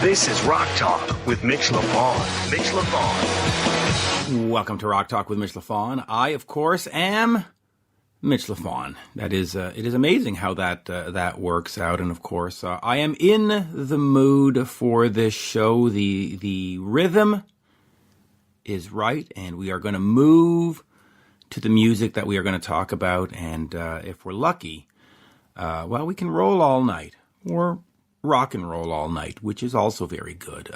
This is Rock Talk with Mitch Lafon. Mitch Lafon. Welcome to Rock Talk with Mitch Lafon. I, of course, am Mitch Lafon. That is, it is amazing how that works out. And of course, I am in the mood for this show. The rhythm is right, and we are going to move to the music that we are going to talk about. And if we're lucky, well, we can roll all night, or rock and roll all night, which is also very good.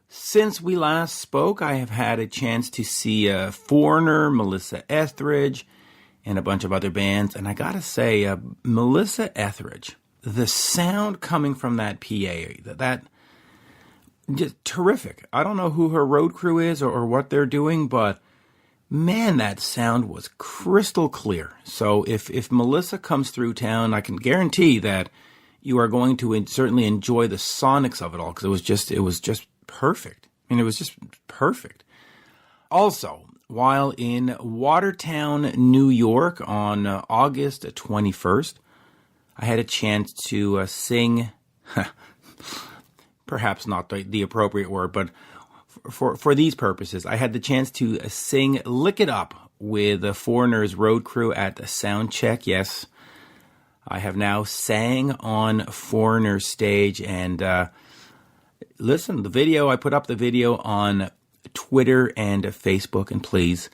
Since we last spoke, I have had a chance to see Foreigner, Melissa Etheridge, and a bunch of other bands. And I gotta say, Melissa Etheridge, the sound coming from that PA, that just terrific. I don't know who her road crew is or what they're doing, but man, that sound was crystal clear. So if Melissa comes through town, I can guarantee that you are going to certainly enjoy the sonics of it all, because it was just perfect. I mean, it was just perfect. Also, while in Watertown, New York on August 21st, I had a chance to sing, perhaps not the appropriate word, but for these purposes, I had the chance to sing Lick It Up with the Foreigner's road crew at the sound check. Yes, I have now sang on Foreigner's stage, and listen, I put up the video on Twitter and Facebook, and please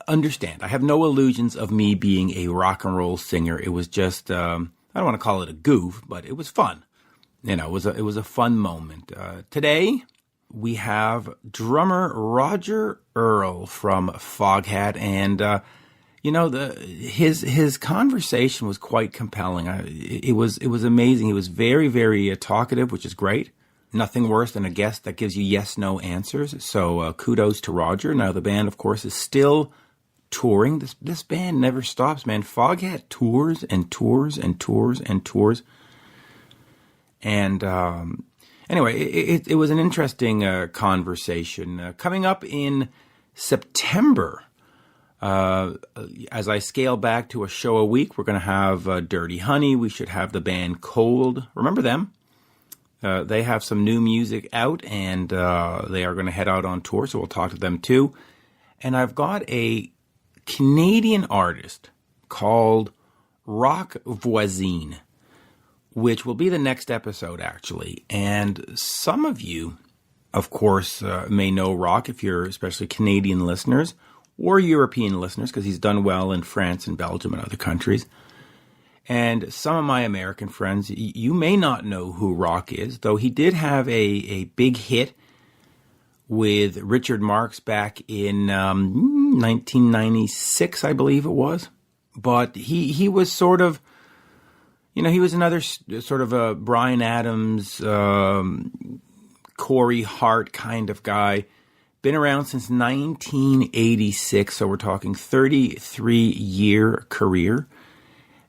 understand, I have no illusions of me being a rock and roll singer. It was just, I don't want to call it a goof, but it was fun. You know, it was a fun moment. Today, we have drummer Roger Earl from Foghat, and his conversation was quite compelling. It was amazing. He was very, very talkative, which is great. Nothing worse than a guest that gives you yes/no answers. So kudos to Roger. Now the band, of course, is still touring. This band never stops, man. Foghat tours and tours and tours and tours. And anyway, it was an interesting conversation. Coming up in September, as I scale back to a show a week, we're going to have Dirty Honey. We should have the band Cold. Remember them? They have some new music out, and they are going to head out on tour, so we'll talk to them too. And I've got a Canadian artist called Rock Voisine, which will be the next episode, actually. And some of you, of course, may know Rock, if you're especially Canadian listeners, or European listeners, because he's done well in France and Belgium and other countries. And some of my American friends, you may not know who Rock is, though he did have a big hit with Richard Marx back in 1996, I believe it was. But he was sort of, he was another sort of a Bryan Adams, Corey Hart kind of guy. Been around since 1986, so we're talking 33-year career.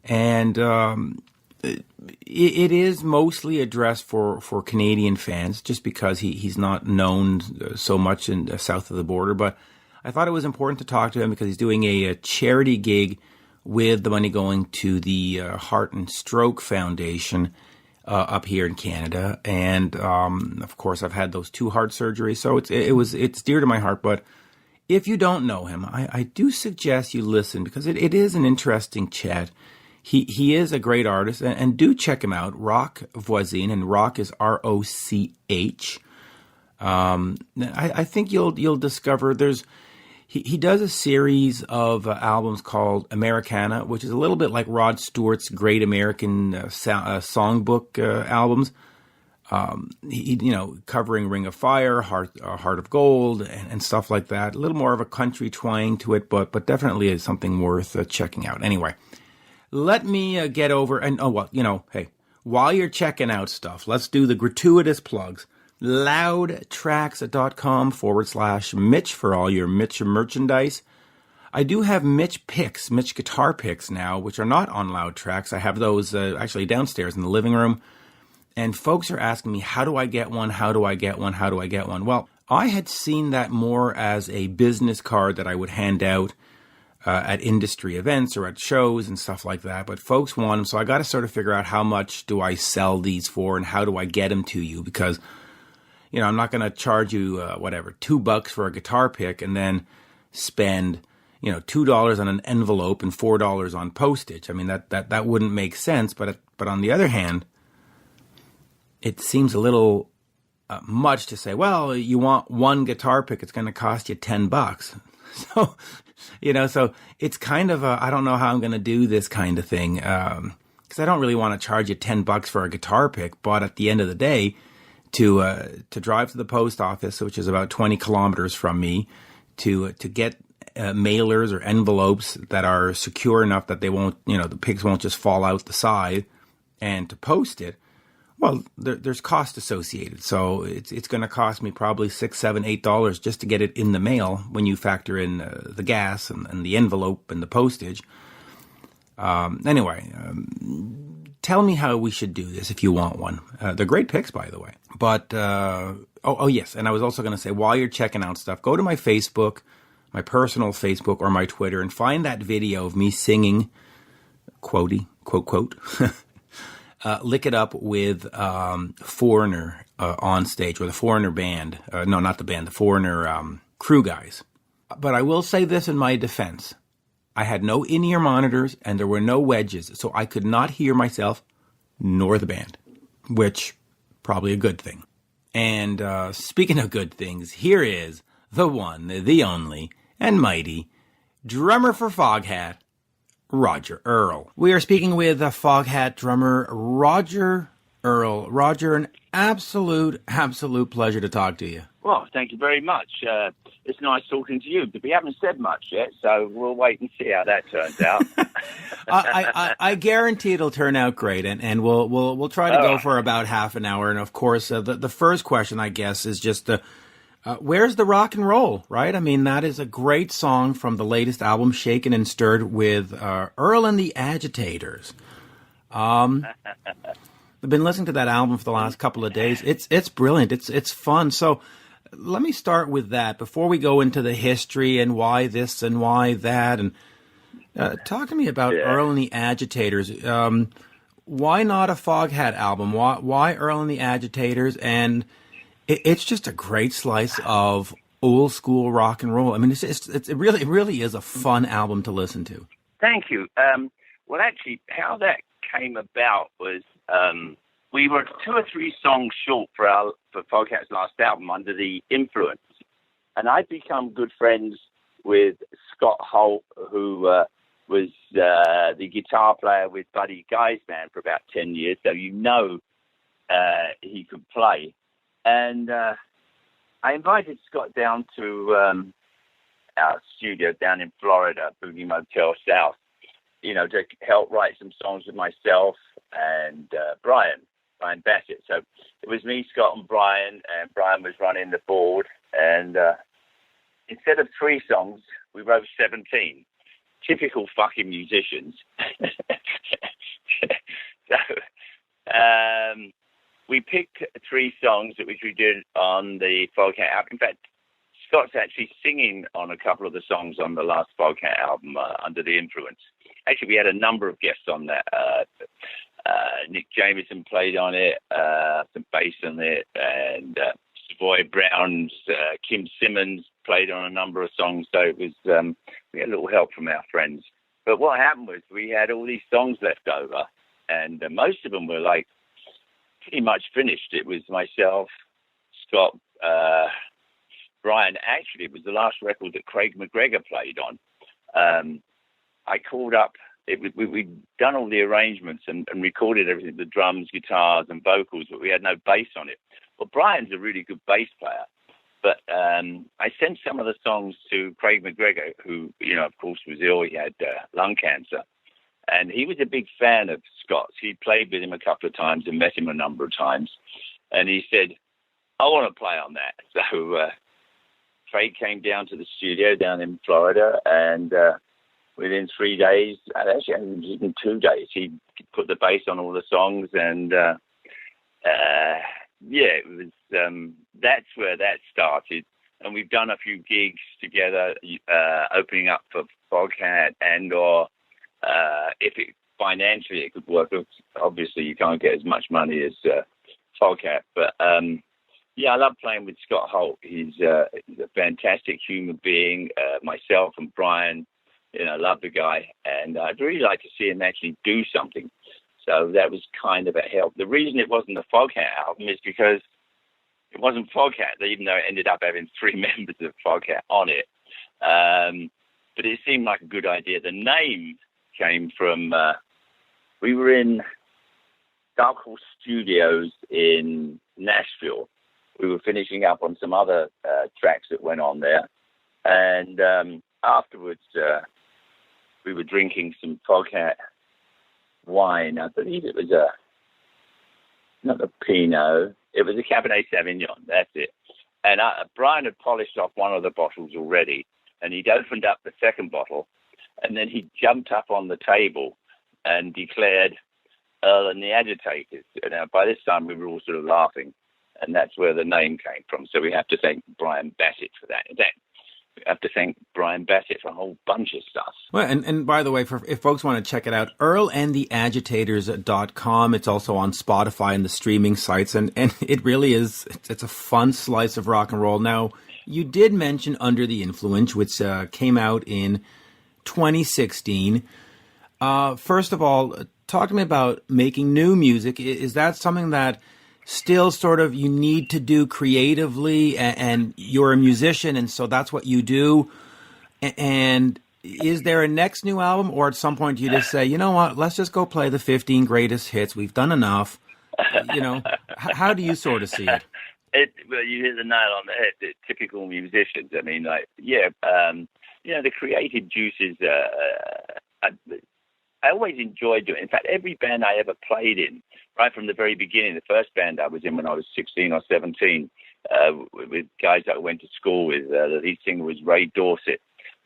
And it is mostly addressed for Canadian fans, just because he's not known so much in the south of the border. But I thought it was important to talk to him because he's doing a charity gig with the money going to the Heart and Stroke Foundation up here in Canada. And of course, I've had those 2 heart surgeries, so it's dear to my heart. But if you don't know him, I do suggest you listen, because it is an interesting chat. He is a great artist, and do check him out, Rock Voisine, and Rock is R-O-C-H. I think you'll discover he does a series of albums called Americana, which is a little bit like Rod Stewart's Great American Songbook albums. Covering Ring of Fire, Heart of Gold, and stuff like that. A little more of a country twang to it, but definitely is something worth checking out. Anyway, let me get over, and hey, while you're checking out stuff, let's do the gratuitous plugs. Loudtracks.com/Mitch for all your Mitch merchandise. I do have Mitch guitar picks now, which are not on Loud Tracks. I have those actually downstairs in the living room. And folks are asking me, how do I get one? How do I get one? How do I get one? Well, I had seen that more as a business card that I would hand out at industry events or at shows and stuff like that. But folks want them, so I got to sort of figure out how much do I sell these for and how do I get them to you, because I'm not going to charge you $2 for a guitar pick and then spend $2 on an envelope and $4 on postage. I mean that wouldn't make sense. But on the other hand, it seems a little much to say, well, you want one guitar pick, it's going to cost you $10. So, so it's kind of I don't know how I'm going to do this kind of thing, because I don't really want to charge you $10 for a guitar pick. But at the end of the day, to drive to the post office, which is about 20 kilometers from me, to get mailers or envelopes that are secure enough that they won't, the picks won't just fall out the side, and to post it, well, there's cost associated. So it's going to cost me probably $6, $7, $8 just to get it in the mail when you factor in the gas and the envelope and the postage. Anyway, tell me how we should do this if you want one. They're great picks, by the way. But, yes, and I was also going to say, while you're checking out stuff, go to my Facebook, my personal Facebook or my Twitter, and find that video of me singing, quote, Lick It Up with Foreigner on stage, or the Foreigner band. No, not the band, the Foreigner crew guys. But I will say this in my defense. I had no in-ear monitors and there were no wedges, so I could not hear myself nor the band, which probably a good thing. And speaking of good things, here is the one, the only, and mighty drummer for Foghat, Roger Earl. We are speaking with Foghat drummer Roger Earl. Roger, an absolute pleasure to talk to you. Well, thank you very much. It's nice talking to you, but we haven't said much yet, so we'll wait and see how that turns out. I guarantee it'll turn out great, and we'll try to go for about half an hour. And of course, the first question, I guess, is just where's the rock and roll, right? I mean, that is a great song from the latest album, Shaken and Stirred, with Earl and the Agitators. I've been listening to that album for the last couple of days. It's brilliant. It's fun. So let me start with that before we go into the history and why this and why that. And talk to me about Earl and the Agitators. Why not a Foghat album? Why Earl and the Agitators? And it's just a great slice of old school rock and roll. I mean, it really is a fun album to listen to. Thank you. Well, actually, how that came about was we were 2 or 3 songs short for Foghat's last album, Under the Influence, and I'd become good friends with Scott Holt, who was the guitar player with Buddy Guy's band for about 10 years, so he could play. And I invited Scott down to our studio down in Florida, Boogie Motel South, to help write some songs with myself and Brian Bassett. So it was me, Scott, and Brian was running the board. And instead of 3 songs, we wrote 17. Typical fucking musicians. So we picked 3 songs which we did on the Foghat album. In fact, Scott's actually singing on a couple of the songs on the last Foghat album, Under the Influence. Actually, we had a number of guests on that. Nick Jameson played on it, some bass on it, and Savoy Brown's Kim Simmons played on a number of songs. So it was we had a little help from our friends. But what happened was we had all these songs left over, and most of them were like pretty much finished. It was myself, Scott, Brian. Actually, it was the last record that Craig McGregor played on. I called up. We'd done all the arrangements and recorded everything, the drums, guitars, and vocals, but we had no bass on it. Well, Brian's a really good bass player, but I sent some of the songs to Craig McGregor, who, of course, was ill. He had lung cancer, and he was a big fan of Scott's. He played with him a couple of times and met him a number of times, and he said, I want to play on that. So Craig came down to the studio down in Florida, and within 3 days, actually even 2 days, he put the bass on all the songs, and it was that's where that started. and we've done a few gigs together, opening up for Foghat, and or if it financially it could work. Obviously, you can't get as much money as Foghat, but yeah, I love playing with Scott Holt. He's a fantastic human being. Myself and Brian, love the guy, and I'd really like to see him actually do something. So that was kind of a help. The reason it wasn't the Foghat album is because it wasn't Foghat, even though it ended up having 3 members of Foghat on it. But it seemed like a good idea. The name came from, we were in Dark Horse Studios in Nashville. We were finishing up on some other tracks that went on there. And afterwards, we were drinking some Foghat wine. I believe it was not a Pinot. It was a Cabernet Sauvignon. That's it. And Brian had polished off one of the bottles already, and he'd opened up the second bottle, and then he jumped up on the table and declared Earl and the Agitators. Now, by this time, we were all sort of laughing, and that's where the name came from. So we have to thank Brian Bassett for that. We have to thank Brian Bassett for a whole bunch of stuff. Well, and by the way, if folks want to check it out, earlandagitators.com. It's also on Spotify and the streaming sites, and it really is, it's a fun slice of rock and roll. Now, you did mention Under the Influence, which came out in 2016. First of all, talk to me about making new music. Is that something that still sort of you need to do creatively, and you're a musician, and so that's what you do? And is there a next new album, or at some point do you just say, you know what, let's just go play the 15 greatest hits, we've done enough? How do you sort of see it? Well, you hit the nail on the head. The typical musicians. I mean, the creative juices. I always enjoyed doing it. In fact, every band I ever played in, right from the very beginning, the first band I was in when I was 16 or 17, with guys that I went to school with, the lead singer was Ray Dorset,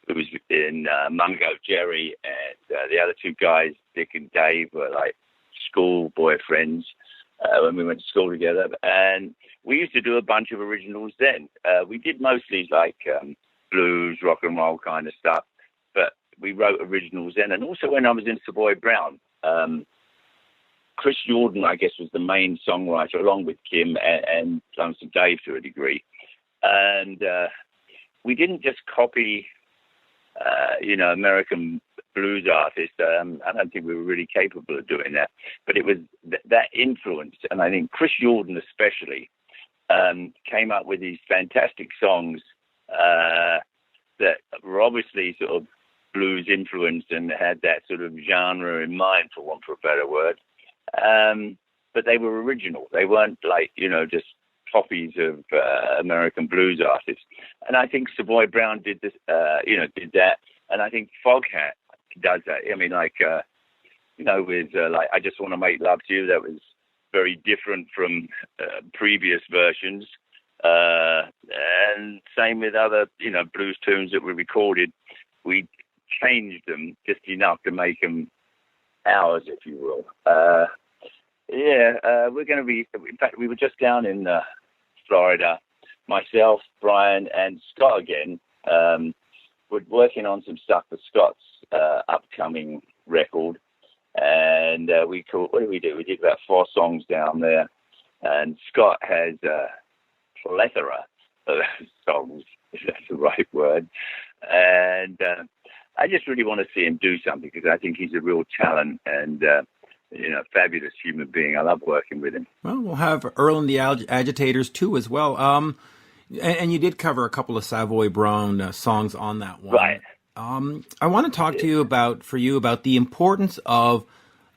who was in Mungo Jerry, and the other 2 guys, Dick and Dave, were like school boyfriends when we went to school together. And we used to do a bunch of originals then. We did mostly like blues, rock and roll kind of stuff, but we wrote originals then. And also when I was in Savoy Brown, Chris Jordan, I guess, was the main songwriter, along with Kim and Lonesome Dave to a degree. And we didn't just copy, American blues artists. I don't think we were really capable of doing that. But it was that influence, and I think Chris Jordan especially, came up with these fantastic songs that were obviously sort of blues influenced and had that sort of genre in mind, for want of a better word. But they were original. They weren't like, just copies of American blues artists. And I think Savoy Brown did this, did that. And I think Foghat does that. I mean, with I Just Want to Make Love to You, that was very different from previous versions. And same with other, blues tunes that were recorded. We changed them just enough to make them ours, if you will. We're going to be, in fact, we were just down in Florida, myself, Brian, and Scott again. We're working on some stuff for Scott's upcoming record. And what did we do? We did about 4 songs down there. And Scott has a plethora of songs, if that's the right word. And I just really want to see him do something, because I think he's a real talent and, fabulous human being. I love working with him. Well, we'll have Earl and the Agitators too as well. And you did cover a couple of Savoy Brown songs on that one. Right. I want to talk to you about the importance of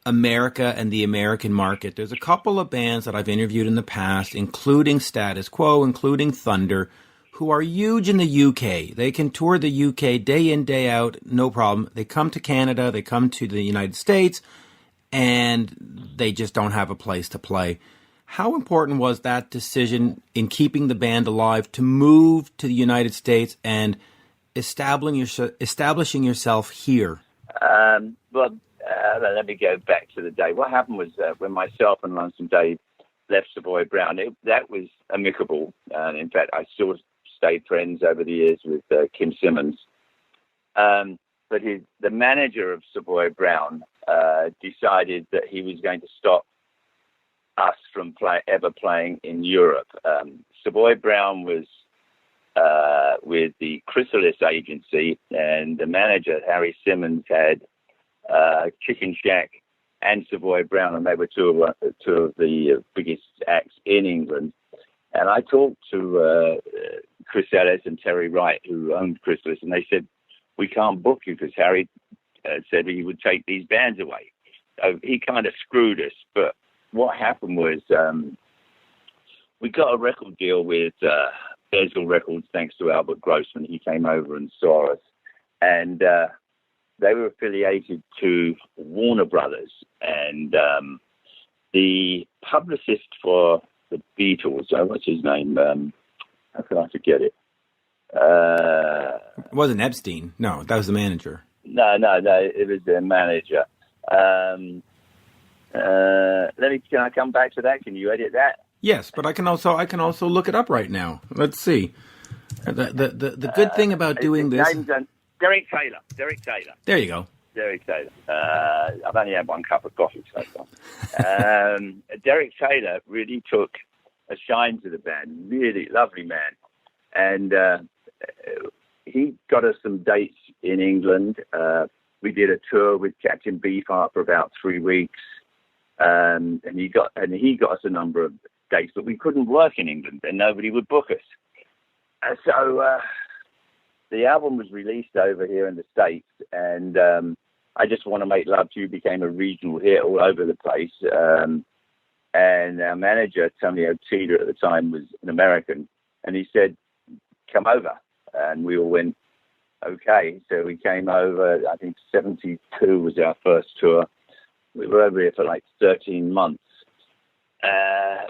America and the American market. There's a couple of bands that I've interviewed in the past, including Status Quo, including Thunder, who are huge in the UK. They can tour the UK day in, day out, no problem. They come to Canada, they come to the United States, and they just don't have a place to play. How important was that decision in keeping the band alive to move to the United States and establishing yourself here? Let me go back to the day. What happened was when myself and Lonesome Dave left Savoy Brown, that was amicable. In fact, I still stayed friends over the years with Kim Simmons. But the manager of Savoy Brown decided that he was going to stop us from ever playing in Europe. Savoy Brown was with the Chrysalis agency, and the manager, Harry Simmons, had Chicken Shack and Savoy Brown, and they were two of the biggest acts in England. And I talked to Chris Ellis and Terry Wright, who owned Chrysalis, and they said, we can't book you because Harry said he would take these bands away. So he kind of screwed us. But what happened was we got a record deal with Bezel Records, thanks to Albert Grossman. He came over and saw us. And they were affiliated to Warner Brothers. And the publicist for the Beatles, what's his name? How can I forget it? It wasn't Epstein. No, that was the manager. No, it was the manager. Can I come back to that? Can you edit that? Yes, but I can also look it up right now. Let's see. The good thing about doing this. Derek Taylor. There you go. Derek Taylor. I've only had one cup of coffee so far. Derek Taylor really took a shine to the band. Really lovely man, and he got us some dates in England. We did a tour with Captain Beefheart for about 3 weeks, and he got us a number of dates, but we couldn't work in England, and nobody would book us. So the album was released over here in the States, and I Just Want to Make Love to You became a regional hit all over the place. And our manager, Tony Otida, at the time was an American, and he said, come over. And we all went, okay. So we came over, I think 72 was our first tour. We were over here for like 13 months.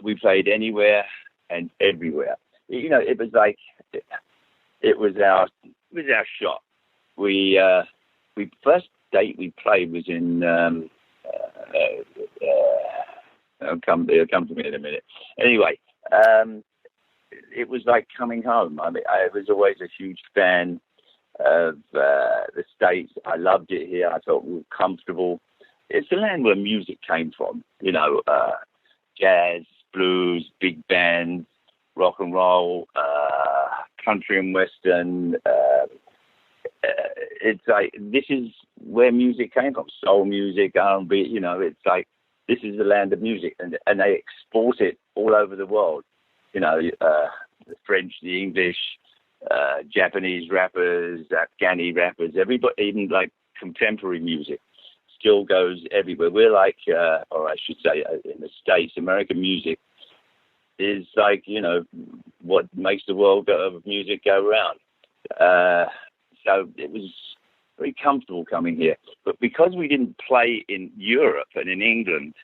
We played anywhere and everywhere. You know, it was like, it was our shot. We first date we played was in, it'll come to me in a minute. Anyway, it was like coming home. I mean, I was always a huge fan of the States. I loved it here. I felt we were comfortable. It's the land where music came from, you know, jazz, blues, big bands, rock and roll, country and western. It's like, this is where music came from. Soul music, R&B, you know, it's like, this is the land of music, and they export it all over the world. You know, the French, the English, Japanese rappers, Afghani rappers, everybody, even like contemporary music still goes everywhere. We're like, or I should say in the States, American music is like, you know, what makes the world of music go round. So it was very comfortable coming here. But because we didn't play in Europe and in England,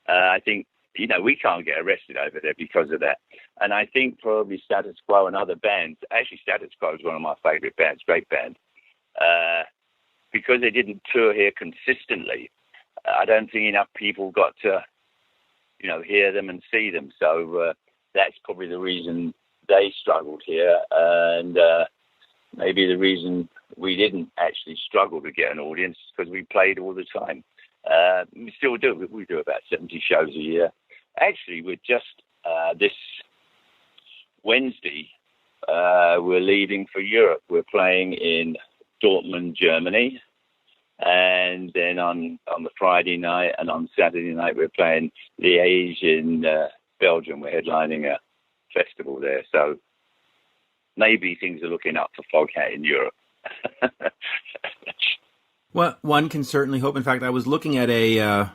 I think, you know, we can't get arrested over there because of that. And I think probably Status Quo and other bands, actually Status Quo is one of my favorite bands, great band, because they didn't tour here consistently, I don't think enough people got to, you know, hear them and see them. So that's probably the reason they struggled here. And maybe the reason we didn't actually struggle to get an audience, because we played all the time. We still do. We do about 70 shows a year. Actually, we're just this Wednesday, we're leaving for Europe. We're playing in Dortmund, Germany. And then on the Friday night and on Saturday night, we're playing Liège in Belgium. We're headlining a festival there. So maybe things are looking up for Foghat in Europe. Well, one can certainly hope. In fact, I was looking at a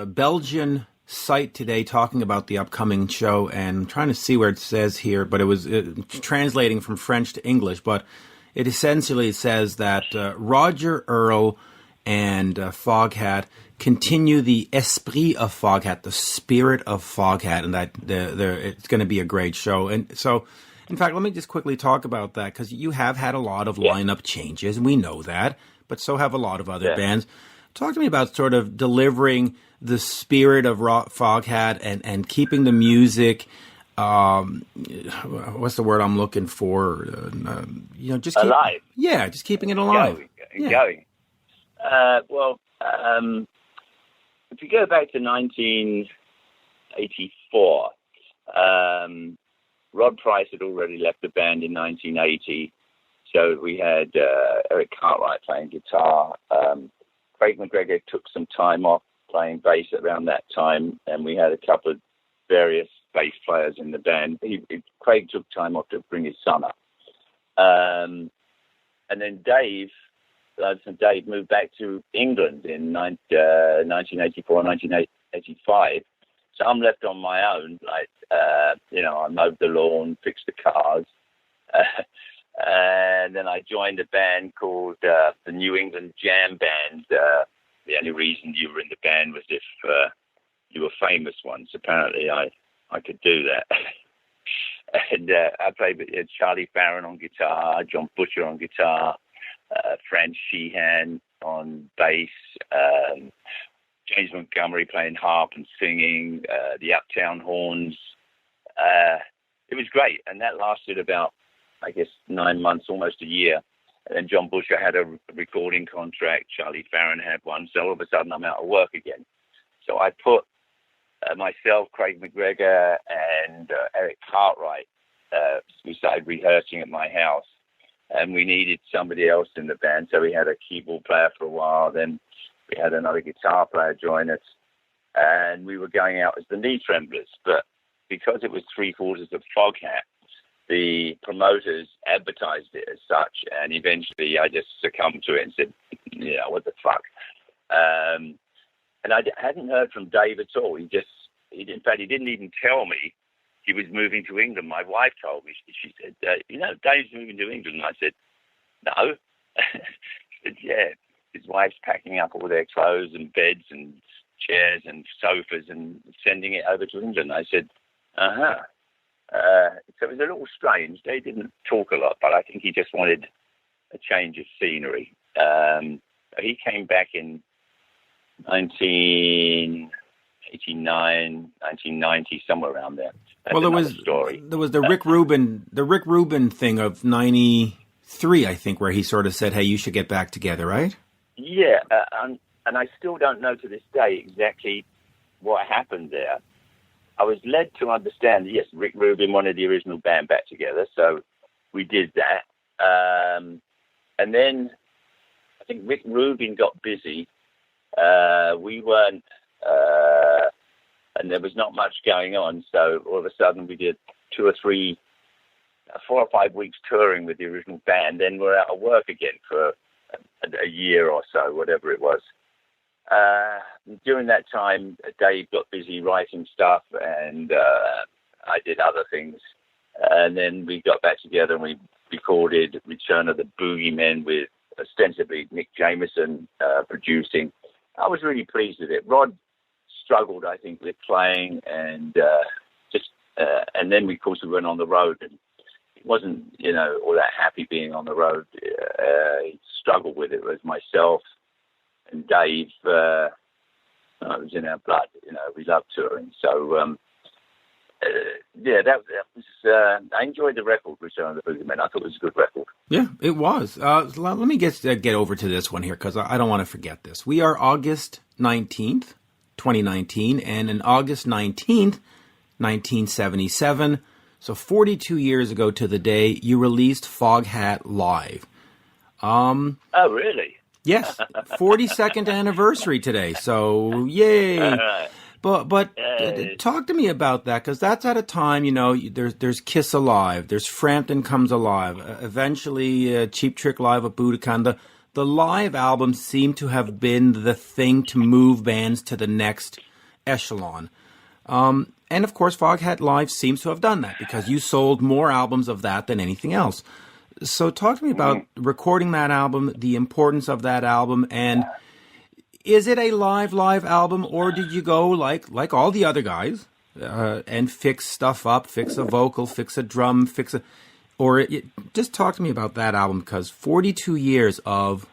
Belgian site today talking about the upcoming show and trying to see where it says here, but it was translating from French to English. But it essentially says that Roger Earl and Foghat continue the esprit of Foghat, the spirit of Foghat, and that it's going to be a great show. And so, in fact, let me just quickly talk about that, because you have had a lot of lineup changes, and we know that, but so have a lot of other bands. Talk to me about sort of delivering the spirit of Foghat and keeping the music what's the word I'm looking for? Just alive. Just keeping it alive. Going. Well, if you go back to 1984, Rod Price had already left the band in 1980. So we had Eric Cartwright playing guitar. Craig McGregor took some time off playing bass around that time, and we had a couple of various bass players in the band. Craig took time off to bring his son up. And then Dave moved back to England in 1984, 1985. So I'm left on my own. I mowed the lawn, fixed the cars. And then I joined a band called the New England Jam Band. The only reason you were in the band was if you were famous once. Apparently, I could do that. And I played with Charlie Farron on guitar, John Butcher on guitar, Fran Sheehan on bass, James Montgomery playing harp and singing, the Uptown Horns. It was great, and that lasted about, I guess, 9 months, almost a year. And then John Butcher had a recording contract. Charlie Farron had one. So all of a sudden, I'm out of work again. So I put myself, Craig McGregor, and Eric Cartwright. We started rehearsing at my house, and we needed somebody else in the band. So we had a keyboard player for a while. Then we had another guitar player join us, and we were going out as the Knee Tremblers. But because it was 3/4 of Foghat, the promoters advertised it as such, and eventually I just succumbed to it and said, what the fuck? And I hadn't heard from Dave at all. In fact, he didn't even tell me he was moving to England. My wife told me. She said, Dave's moving to England. And I said, no. She said, yeah. His wife's packing up all their clothes and beds and chairs and sofas and sending it over to England. I said, uh-huh. So it was a little strange. They didn't talk a lot, but I think he just wanted a change of scenery. He came back in 1989, 1990, somewhere around there. That's there was the Rick Rubin thing of 93, I think, where he sort of said, hey, you should get back together, right? Yeah, and I still don't know to this day exactly what happened there. I was led to understand that, yes, Rick Rubin wanted the original band back together, so we did that. And then I think Rick Rubin got busy. We weren't, and there was not much going on, so all of a sudden we did 4 or 5 weeks touring with the original band, then we're out of work again for a year or so, whatever it was. During that time, Dave got busy writing stuff, and I did other things. And then we got back together and we recorded Return of the Boogeymen with ostensibly Nick Jameson producing. I was really pleased with it. Rod struggled, I think, with playing, and and then of course we went on the road, and it wasn't all that happy being on the road. He struggled with it. It was myself and Dave. It was in our blood. We loved touring. So that was. I enjoyed the record, Return of the Boogeymen. I thought it was a good record. Yeah, it was. Let me get over to this one here, because I don't want to forget this. We are August 19th, 2019, and in August 19th, 1977, so 42 years ago to the day, you released Foghat Live. Oh, really? Yes, 42nd anniversary today, so yay. But talk to me about that, because that's at a time, there's Kiss Alive, there's Frampton Comes Alive, eventually Cheap Trick Live at Budokan. The live albums seem to have been the thing to move bands to the next echelon. And of course, Foghat Live seems to have done that, because you sold more albums of that than anything else. So talk to me about recording that album, the importance of that album, and is it a live album, or did you go like all the other guys and fix stuff up, fix a vocal, fix a drum, just talk to me about that album, because 42 years of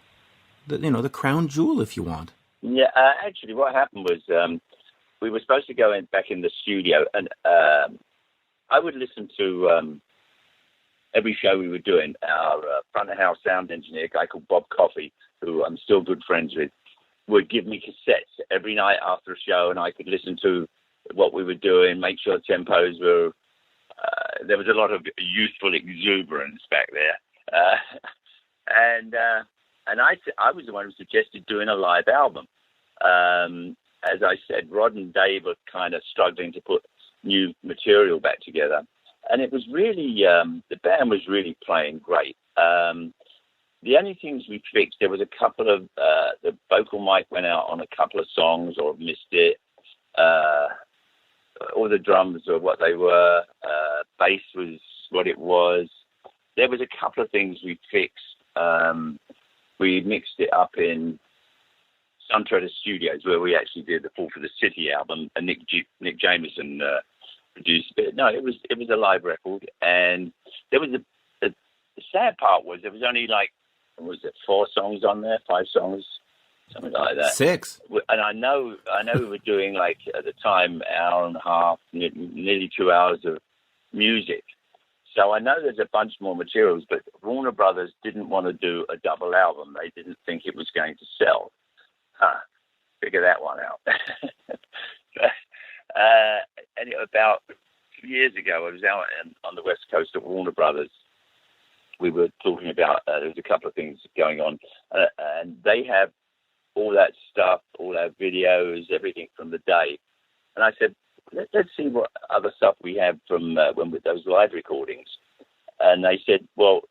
the crown jewel, if you want. Yeah, actually, what happened was we were supposed to go back in the studio, and I would listen to every show we were doing. Our front of house sound engineer, a guy called Bob Coffey, who I'm still good friends with, would give me cassettes every night after a show, and I could listen to what we were doing, make sure tempos were. There was a lot of youthful exuberance back there, and I was the one who suggested doing a live album. As I said, Rod and Dave were kind of struggling to put new material back together, and it was really the band was really playing great. The only things we fixed, there was a couple of the vocal mic went out on a couple of songs or missed it. All the drums were what they were. Bass was what it was. There was a couple of things we fixed. We mixed it up in Suntrader Studios, where we actually did the Fall for the City album, and Nick Jameson produced it. No, it was a live record, and there was the sad part was there was only like, was it 4 songs on there, 5 songs, something like that. 6. And I know we were doing, like, at the time, hour and a half, nearly 2 hours of music. So I know there's a bunch more materials, but Warner Brothers didn't want to do a double album. They didn't think it was going to sell. Figure that one out. And about 2 years ago, I was out on the West Coast of Warner Brothers. We were talking about, there was a couple of things going on, and they have all that stuff, all our videos, everything from the day. And I said, let's see what other stuff we have from with those live recordings. And they said, well,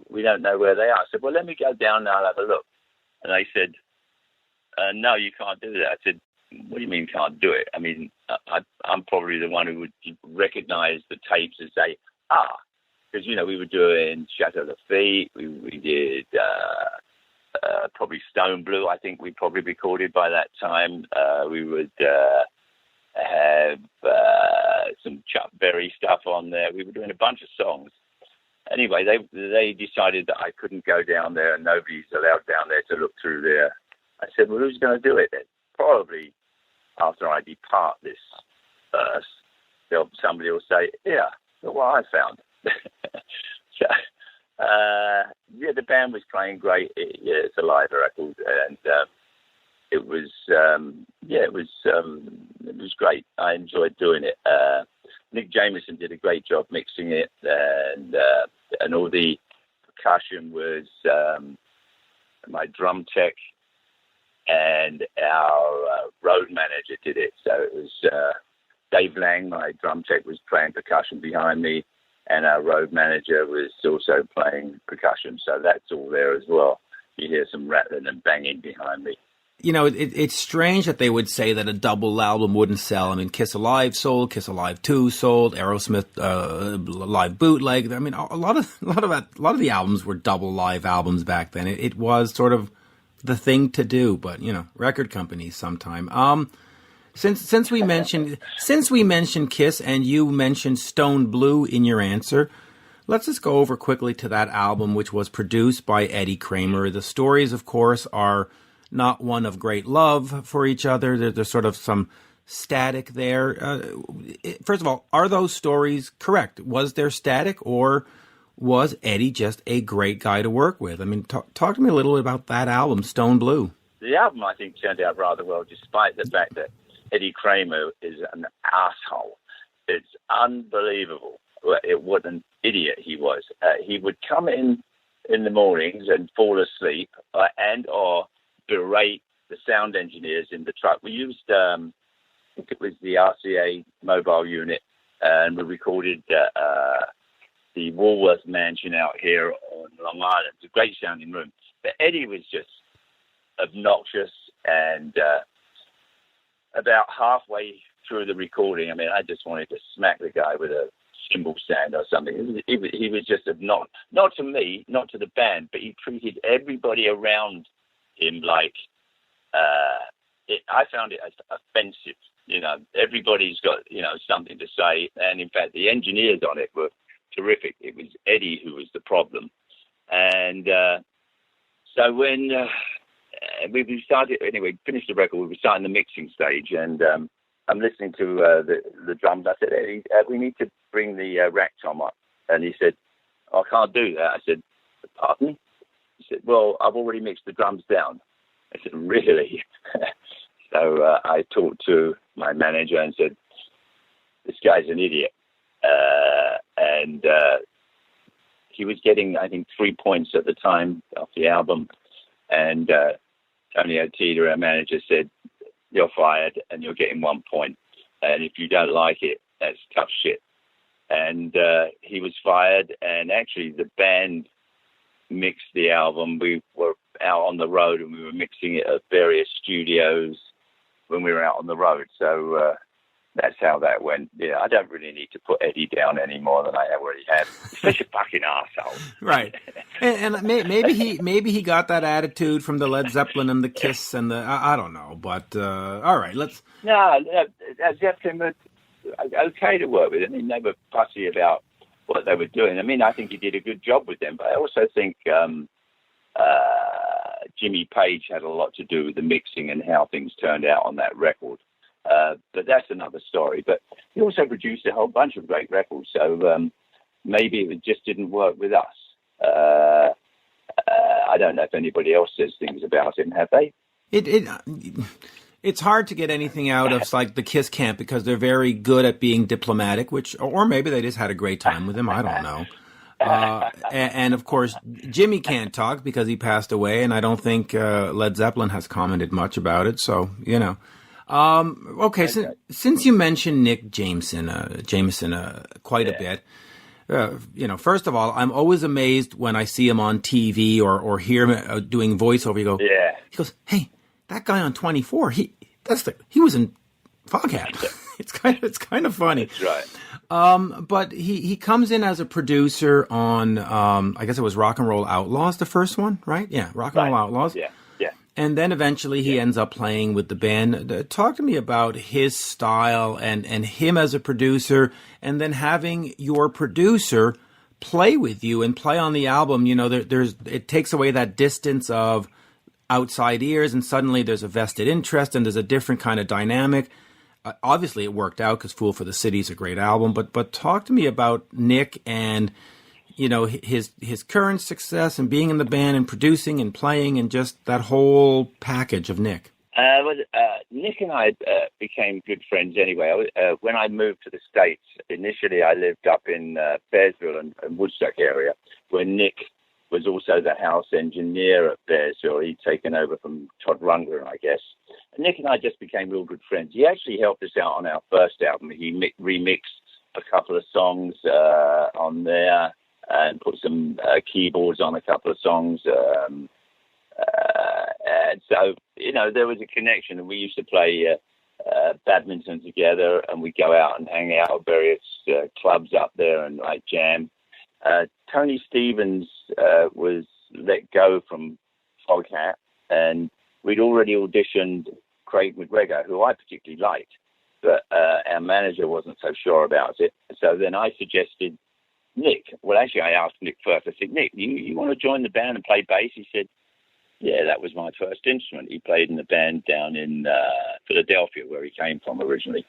we don't know where they are. I said, well, let me go down now and have a look. And they said, no, you can't do that. I said, what do you mean can't do it? I mean, I'm probably the one who would recognize the tapes and say, because, we were doing Chateau Lafitte, we did probably Stone Blue, I think we probably recorded by that time. We would have some Chuck Berry stuff on there. We were doing a bunch of songs. Anyway, they decided that I couldn't go down there and nobody's allowed down there to look through there. I said, well, who's going to do it then? Probably after I depart this earth, somebody will say, yeah, look what I found. So, the band was playing great. It's a live record, and it was great. I enjoyed doing it. Nick Jameson did a great job mixing it, and all the percussion was my drum tech and our road manager did it. So it was Dave Lang, my drum tech, was playing percussion behind me, and our road manager was also playing percussion. So that's all there as well. You hear some rattling and banging behind me. It's strange that they would say that a double album wouldn't sell. I mean, Kiss Alive sold, Kiss Alive 2 sold, Aerosmith live bootleg. I mean, a lot of the albums were double live albums back then. It was sort of the thing to do, but record companies sometime. Since we mentioned Kiss and you mentioned Stone Blue in your answer, let's just go over quickly to that album, which was produced by Eddie Kramer. The stories, of course, are not one of great love for each other. There's sort of some static there. First of all, are those stories correct? Was there static, or was Eddie just a great guy to work with? I mean, talk to me a little about that album, Stone Blue. The album, I think, turned out rather well, despite the fact that Eddie Kramer is an asshole. It's unbelievable what an idiot he was. He would come in the mornings and fall asleep and or berate the sound engineers in the truck. We used, I think it was the RCA mobile unit, and we recorded the Woolworth Mansion out here on Long Island. It's a great sounding room. But Eddie was just obnoxious, and about halfway through the recording, I mean, I just wanted to smack the guy with a cymbal stand or something. He was just not to me, not to the band, but he treated everybody around him like, I found it offensive. Everybody's got, something to say. And in fact, the engineers on it were terrific. It was Eddie who was the problem. And so when we started, anyway, finished the record, we were starting the mixing stage, and I'm listening to the drums. I said, Eddie, we need to bring the rack tom up. And he said, I can't do that. I said, pardon? He said, well, I've already mixed the drums down. I said, really? So I talked to my manager and said, this guy's an idiot. And he was getting, I think, 3 points at the time off the album. And Tony Otita, our manager, said, you're fired and you're getting 1 point. And if you don't like it, that's tough shit. And he was fired. And actually, the band mixed the album. We were out on the road and we were mixing it at various studios when we were out on the road. So that's how that went. Yeah, I don't really need to put Eddie down any more than I already have. He's such a fucking arsehole. Right. And maybe he got that attitude from the Led Zeppelin and the Kiss and the I don't know. But all right, let's. No, Zeppelin were okay to work with. I mean, they were fussy about what they were doing. I mean, I think he did a good job with them. But I also think Jimmy Page had a lot to do with the mixing and how things turned out on that record. But that's another story. But he also produced a whole bunch of great records. So maybe it just didn't work with us. I don't know if anybody else says things about him. Have they? It's hard to get anything out of like the Kiss camp because they're very good at being diplomatic, or maybe they just had a great time with him. I don't know. And of course, Jimmy can't talk because he passed away, and I don't think Led Zeppelin has commented much about it. So, you know. Okay. Since you mentioned Nick Jameson quite a bit, you know, first of all, I'm always amazed when I see him on TV or hear him doing voiceover. You go, yeah. He goes, hey, that guy on 24, he was in Foghat. It's kind of funny. That's right. But he comes in as a producer on, I guess it was Rock and Roll Outlaws, the first one, right? Yeah, Rock and Roll Outlaws. Yeah. And then eventually he ends up playing with the band. Talk to me about his style and him as a producer, and then having your producer play with you and play on the album. You know, it takes away that distance of outside ears, and suddenly there's a vested interest and there's a different kind of dynamic. Obviously, it worked out because "Fool for the City" is a great album. But talk to me about Nick and, you know, his current success and being in the band and producing and playing and just that whole package of Nick. Nick and I became good friends anyway. When I moved to the States, initially I lived up in Bearsville and Woodstock area, where Nick was also the house engineer at Bearsville. He'd taken over from Todd Rundgren, I guess. And Nick and I just became real good friends. He actually helped us out on our first album. He remixed a couple of songs on there and put some keyboards on a couple of songs. And so, you know, there was a connection, and we used to play badminton together, and we'd go out and hang out at various clubs up there and like jam. Tony Stevens was let go from Foghat, and we'd already auditioned Craig McGregor, who I particularly liked, but our manager wasn't so sure about it. So then I suggested Nick. Well, actually, I asked Nick first. I said, Nick, you want to join the band and play bass? He said, yeah, that was my first instrument. He played in the band down in Philadelphia, where he came from originally.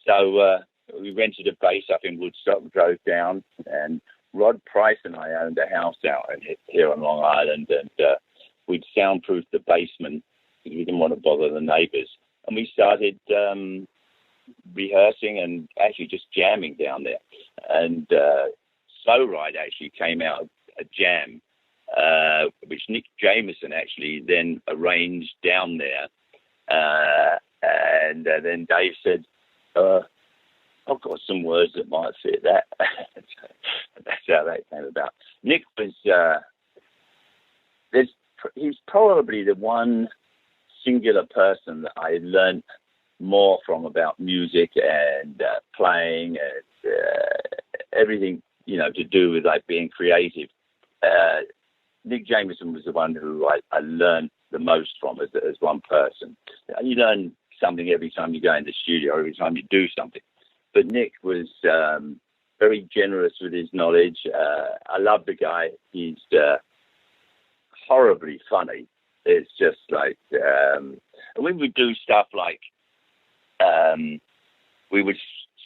So we rented a bass up in Woodstock, drove down, and Rod Price and I owned a house out here on Long Island, and we'd soundproofed the basement because we didn't want to bother the neighbors. And we started rehearsing and actually just jamming down there. And Slow Ride actually came out of a jam, which Nick Jamison actually then arranged down there. And then Dave said, I've got some words that might fit that. That's how that came about. Nick was, he's probably the one singular person that I learned more from about music and playing and everything, you know, to do with like being creative. Nick Jamison was the one who I learned the most from as one person. You learn something every time you go in the studio, every time you do something. But Nick was very generous with his knowledge. I love the guy. He's horribly funny. It's just like, when we do stuff like we would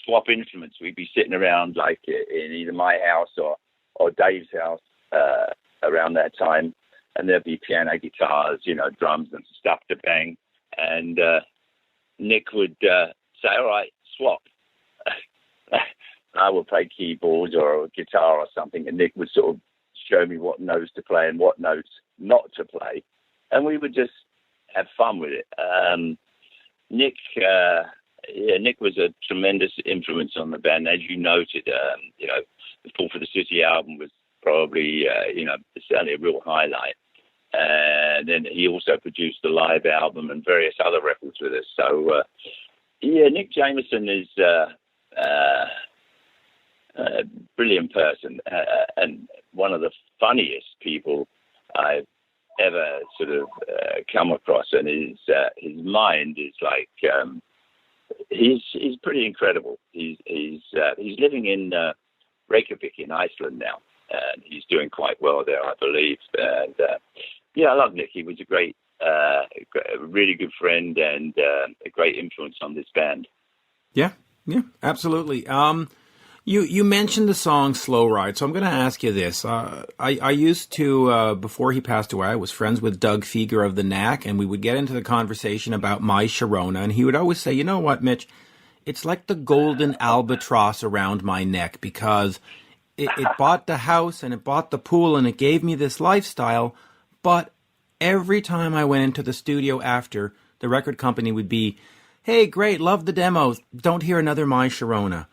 swap instruments. We'd be sitting around like in either my house or Dave's house around that time, and there'd be piano, guitars, drums and stuff to bang. And Nick would say, "All right, swap." I would play keyboards or guitar or something, and Nick would sort of show me what notes to play and what notes not to play, and we would just have fun with it. Nick was a tremendous influence on the band, as you noted. The Fall for the City album was probably certainly a real highlight, and then he also produced the live album and various other records with us. So Nick Jameson is a brilliant person and one of the funniest people I've ever sort of come across, and his mind is like he's pretty incredible. He's living in Reykjavik in Iceland now, and he's doing quite well there, I believe. And I love Nick. He was a really good friend and a great influence on this band. Yeah, absolutely. You mentioned the song "Slow Ride," so I'm going to ask you this. I used to, before he passed away, I was friends with Doug Fieger of the Knack, and we would get into the conversation about My Sharona, and he would always say, "You know what, Mitch? It's like the golden albatross around my neck, because it bought the house and it bought the pool and it gave me this lifestyle, but every time I went into the studio after, the record company would be, 'Hey, great, love the demos, don't hear another My Sharona.'"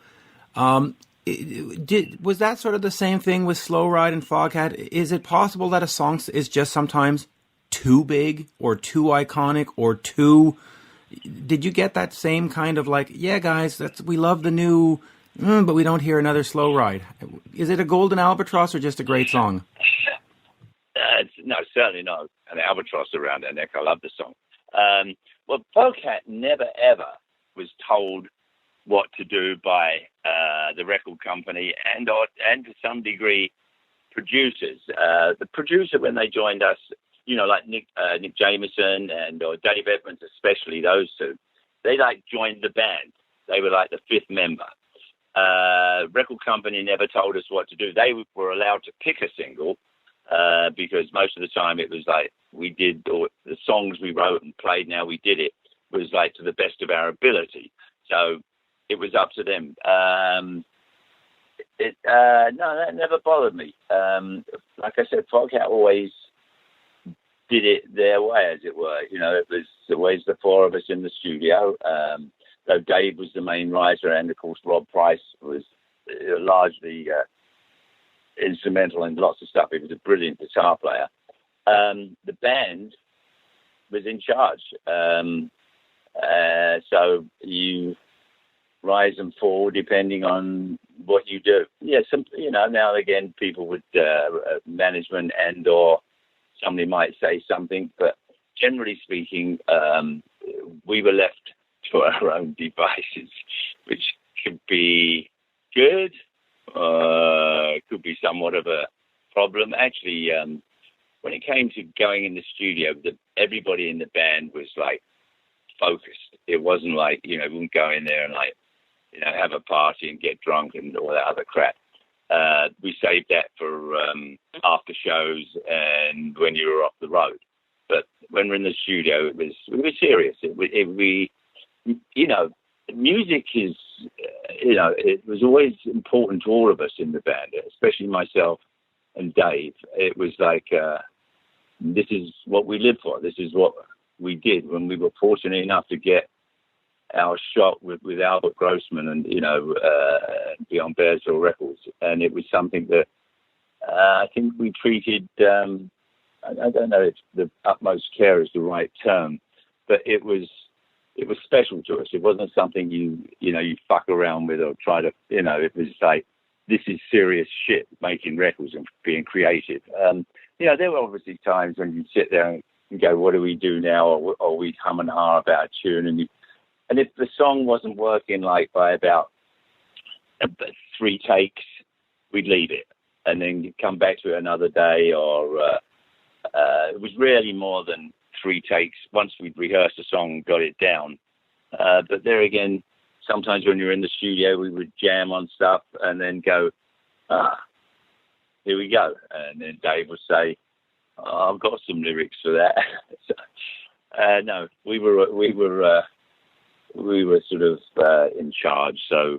Was that sort of the same thing with Slow Ride and Foghat? Is it possible that a song is just sometimes too big or too iconic or too... Did you get that same kind of like, yeah, guys, we love the new, but we don't hear another Slow Ride? Is it a golden albatross or just a great song? No, certainly not an albatross around our neck. I love the song. Foghat never, ever was told what to do by the record company and to some degree producers. The producer, when they joined us, like Nick Jameson or Dave Edmonds, especially those two, they joined the band. They were like the fifth member. Record company never told us what to do. They were allowed to pick a single because most of the time it was like we did, or the songs we wrote and played, now we did it, was like to the best of our ability. So it was up to them. No, that never bothered me. Like I said, Foghat always did it their way, as it were. It was always the four of us in the studio. Though Dave was the main writer, and of course Rob Price was largely instrumental in lots of stuff. He was a brilliant guitar player. The band was in charge. So you rise and fall depending on what you do. Yeah, now and again people with management and or somebody might say something, but generally speaking, we were left to our own devices, which could be good, could be somewhat of a problem. Actually, when it came to going in the studio, everybody in the band was like focused. It wasn't like, we wouldn't go in there and like, have a party and get drunk and all that other crap. We saved that for after shows and when you were off the road. But when we're in the studio, we were serious. Music is, it was always important to all of us in the band, especially myself and Dave. It was like, this is what we lived for. This is what we did when we were fortunate enough to get our shot with Albert Grossman and, be on Bearsville Records. And it was something that I think we treated, I don't know if the utmost care is the right term, but it was special to us. It wasn't something you fuck around with or try to, it was like, this is serious shit, making records and being creative. There were obviously times when you'd sit there and go, what do we do now? Or we'd hum and ha about a tune. And if the song wasn't working like by about 3 takes, we'd leave it and then come back to it another day. Or it was rarely more than 3 takes. Once we'd rehearsed a song and got it down, But there again, sometimes when you're in the studio, we would jam on stuff and then go, here we go. And then Dave would say, I've got some lyrics for that. No, we were sort of in charge. So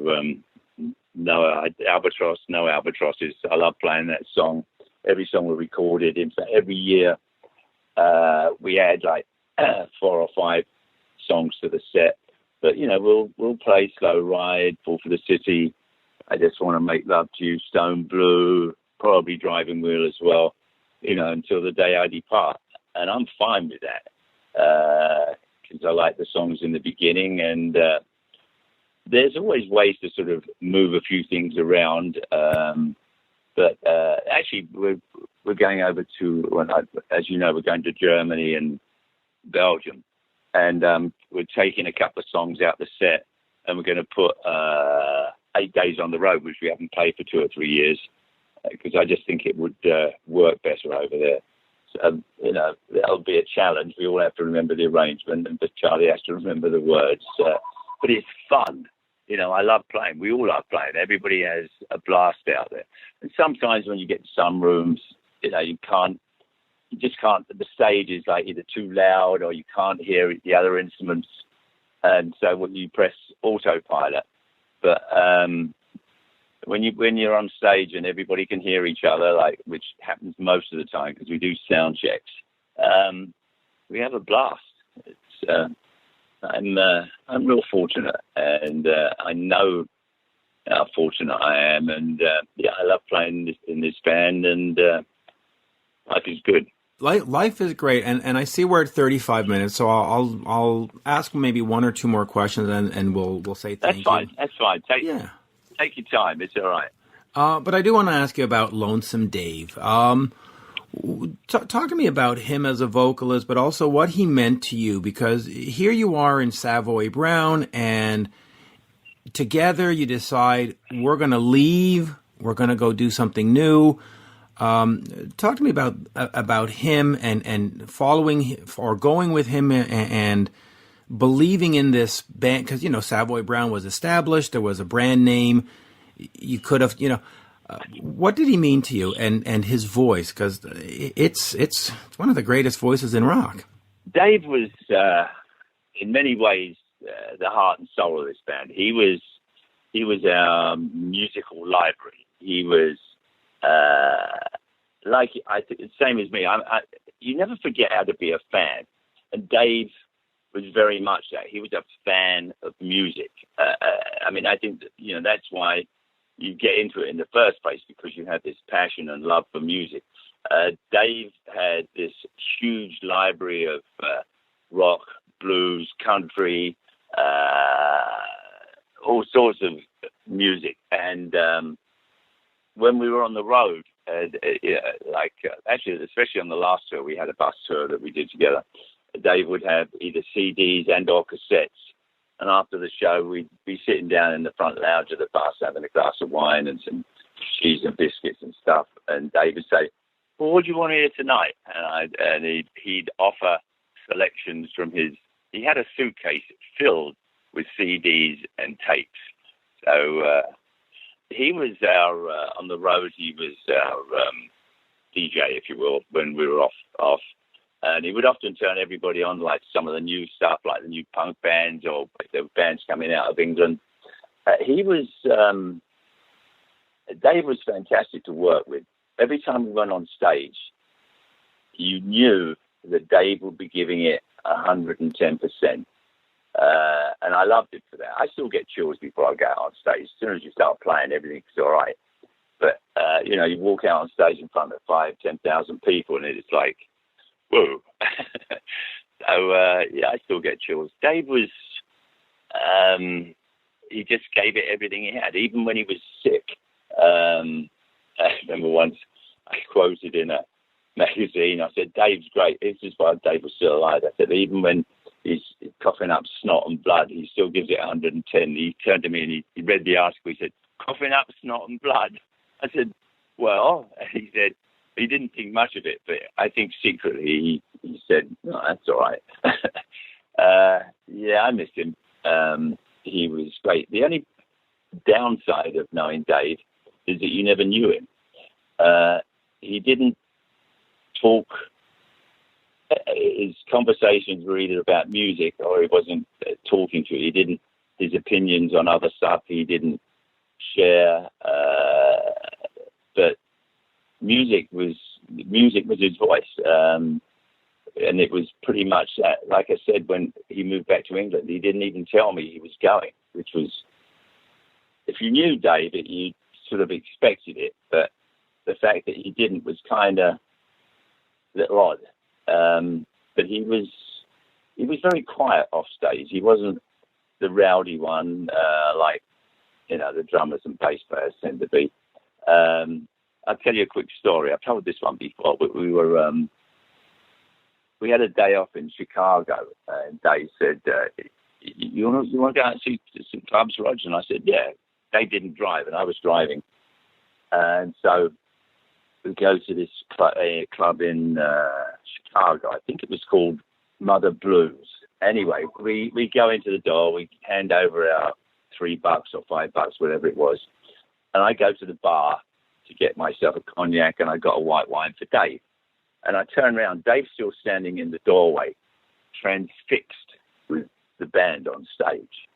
no albatrosses. I love playing that song. Every song we recorded. In fact, every year we add like 4 or 5 songs to the set. But we'll play Slow Ride, Fall for the City, I Just Want to Make Love to You, Stone Blue, probably Driving Wheel as well. Until the day I depart, and I'm fine with that because I like the songs in the beginning, and there's always ways to sort of move a few things around. But actually, we're going over to, as you know, we're going to Germany and Belgium, and we're taking a couple of songs out the set, and we're going to put 8 Days on the Road, which we haven't played for 2 or 3 years, because I just think it would work better over there. So, that'll be a challenge. We all have to remember the arrangement, and Charlie has to remember the words. But it's fun. I love playing. We all love playing. Everybody has a blast out there. And sometimes when you get to some rooms, you just can't. The stage is like either too loud or you can't hear the other instruments. And so when you press autopilot, but when you're on stage and everybody can hear each other, which happens most of the time because we do sound checks, we have a blast. I'm real fortunate, and I know how fortunate I am, and I love playing in this band, and life is good. Life is great, and I see we're at 35 minutes, so I'll ask maybe 1 or 2 more questions, and we'll say thank you. That's fine. Take your time. It's all right. But I do want to ask you about Lonesome Dave. Talk to me about him as a vocalist, but also what he meant to you, because here you are in Savoy Brown, and together you decide we're going to leave, we're going to go do something new. Talk to me about him and following or going with him and believing in this band, because Savoy Brown was established, there was a brand name. You could have, what did he mean to you and his voice? Because it's one of the greatest voices in rock. Dave was in many ways the heart and soul of this band. He was our musical library. He was same as me. You never forget how to be a fan, and Dave was very much that. He was a fan of music. I think that, that's why you get into it in the first place, because you have this passion and love for music. Dave had this huge library of rock, blues, country, all sorts of music. And when we were on the road, actually, especially on the last tour, we had a bus tour that we did together. Dave would have either CDs and or cassettes. And after the show, we'd be sitting down in the front lounge of the bus having a glass of wine and some cheese and biscuits and stuff. And Dave would say, well, what do you want to hear tonight? And he'd offer selections from he had a suitcase filled with CDs and tapes. So he was on the road, he was our DJ, if you will, when we were off. And he would often turn everybody on, like some of the new stuff, like the new punk bands or the bands coming out of England. Dave was fantastic to work with. Every time we went on stage, you knew that Dave would be giving it 110%. And I loved it for that. I still get chills before I go out on stage. As soon as you start playing, everything's all right. But, you walk out on stage in front of 5,000-10,000 people, and it's like, whoa. So, I still get chills. Dave was, he just gave it everything he had, even when he was sick. I remember once I quoted in a magazine, I said, Dave's great. This is why Dave was still alive. I said, even when he's coughing up snot and blood, he still gives it 110. He turned to me and he read the article. He said, coughing up snot and blood. I said, well, he said, he didn't think much of it, but I think secretly he said, no, that's all right. I missed him. He was great. The only downside of knowing Dave is that you never knew him. He didn't talk. His conversations were either about music or he wasn't talking to you. He didn't. His opinions on other stuff he didn't share. But music was his voice, and it was pretty much that. Like I said, when he moved back to England, he didn't even tell me he was going, which was, if you knew David, you sort of expected it, but the fact that he didn't was kind of a little odd. But he was very quiet off stage. He wasn't the rowdy one like the drummers and bass players tend to be. I'll tell you a quick story. I've told this one before, but we had a day off in Chicago, and Dave said, "You want to go out and see some clubs, Rog?" And I said, "Yeah." Dave didn't drive, and I was driving, and so we go to this club in Chicago. I think it was called Mother Blues. Anyway, we go into the door, we hand over our $3 or $5, whatever it was, and I go to the bar to get myself a cognac, and I got a white wine for Dave. And I turn around, Dave's still standing in the doorway, transfixed with the band on stage.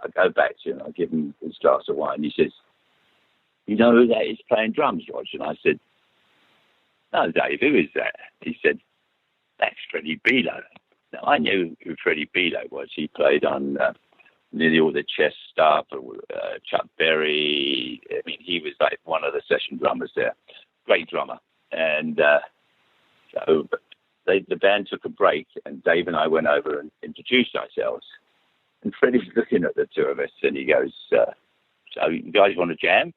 I go back to him, I give him his glass of wine. He says, "You know who that is playing drums, Rog?" And I said, "No, Dave, who is that?" He said, "That's Freddie Below." Now, I knew who Freddie Below was. He played on nearly all the Chess stuff, Chuck Berry. I mean, he was like one of the session drummers there. Great drummer. And so the band took a break, and Dave and I went over and introduced ourselves. And Freddie's looking at the two of us, and he goes, "So you guys want to jam?"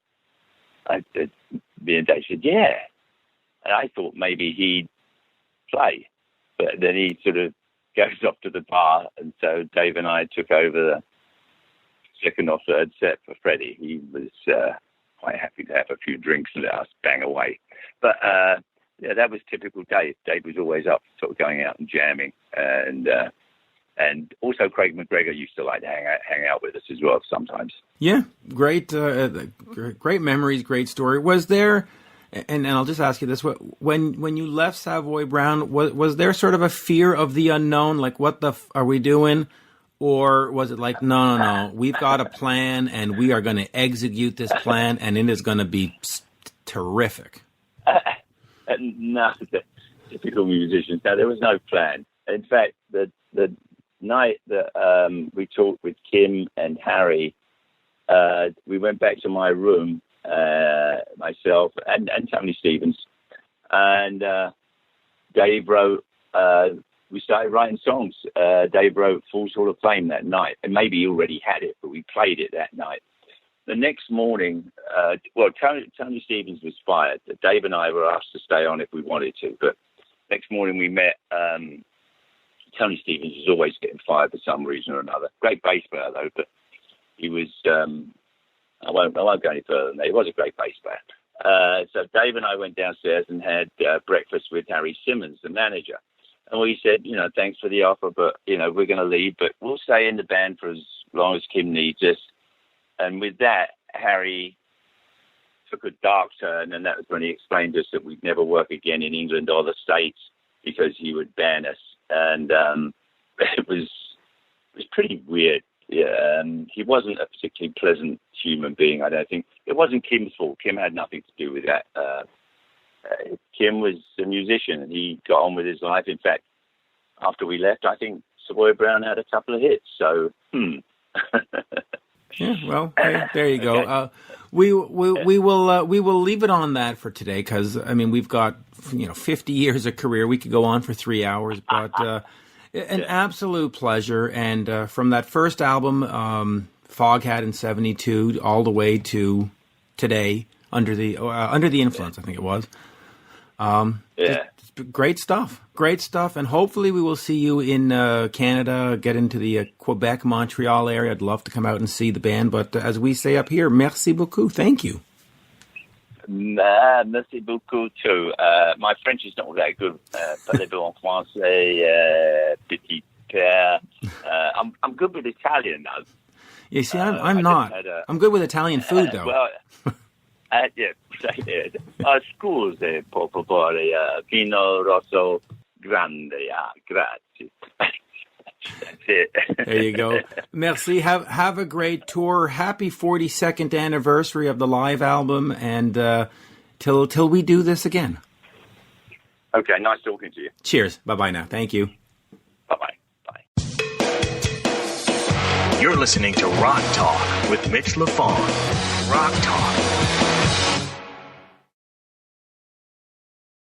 Me and Dave said, "Yeah." And I thought maybe he'd play. But then he sort of goes off to the bar, and so Dave and I took over the second or third set for Freddie. He was quite happy to have a few drinks and let us bang away. But yeah, that was typical Dave. Dave was always up, sort of going out and jamming, and also Craig McGregor used to like to hang out with us as well sometimes. Yeah, great memories, great story. Was there, and I'll just ask you this: when you left Savoy Brown, was there sort of a fear of the unknown, like what are we doing? Or was it like, no, we've got a plan and we are going to execute this plan and it is going to be terrific? No, the typical musicians. No, there was no plan. In fact, the night that we talked with Kim and Harry, we went back to my room, myself and Tony Stevens, and Dave wrote... we started writing songs. Dave wrote Fool's Hall of Fame that night, and maybe he already had it, but we played it that night. The next morning, Tony Stevens was fired. Dave and I were asked to stay on if we wanted to, but next morning we met. Tony Stevens was always getting fired for some reason or another. Great bass player though, but he was. I won't go any further than that. He was a great bass player. So Dave and I went downstairs and had breakfast with Harry Simmons, the manager. And we said, thanks for the offer, but, we're going to leave, but we'll stay in the band for as long as Kim needs us. And with that, Harry took a dark turn, and that was when he explained to us that we'd never work again in England or the States because he would ban us. And it was pretty weird. Yeah, he wasn't a particularly pleasant human being, I don't think. It wasn't Kim's fault. Kim had nothing to do with that. Kim was a musician and he got on with his life. In fact, after we left, I think Savoy Brown had a couple of hits. So, yeah, well, hey, there you go. Okay. We will leave it on that for today because we've got 50 years of career. We could go on for 3 hours, but an absolute pleasure. And from that first album, Foghat in '72, all the way to today, Under the Influence, I think it was. Great stuff, and hopefully we will see you in Canada, get into the Quebec, Montreal area. I'd love to come out and see the band, but as we say up here, merci beaucoup, thank you. Merci beaucoup too. My French is not that good. Parlez-vous en français, petit pear. I'm good with Italian now. You see, I'm not. I'm good with Italian food, though. Well, yeah, scusi, per favore, vino rosso grande, grazie. That's it. There you go. Merci. Have a great tour. Happy 42nd anniversary of the live album, and till we do this again. Okay, nice talking to you. Cheers. Bye-bye now. Thank you. Bye-bye. Bye. You're listening to Rock Talk with Mitch Lafon. Rock Talk.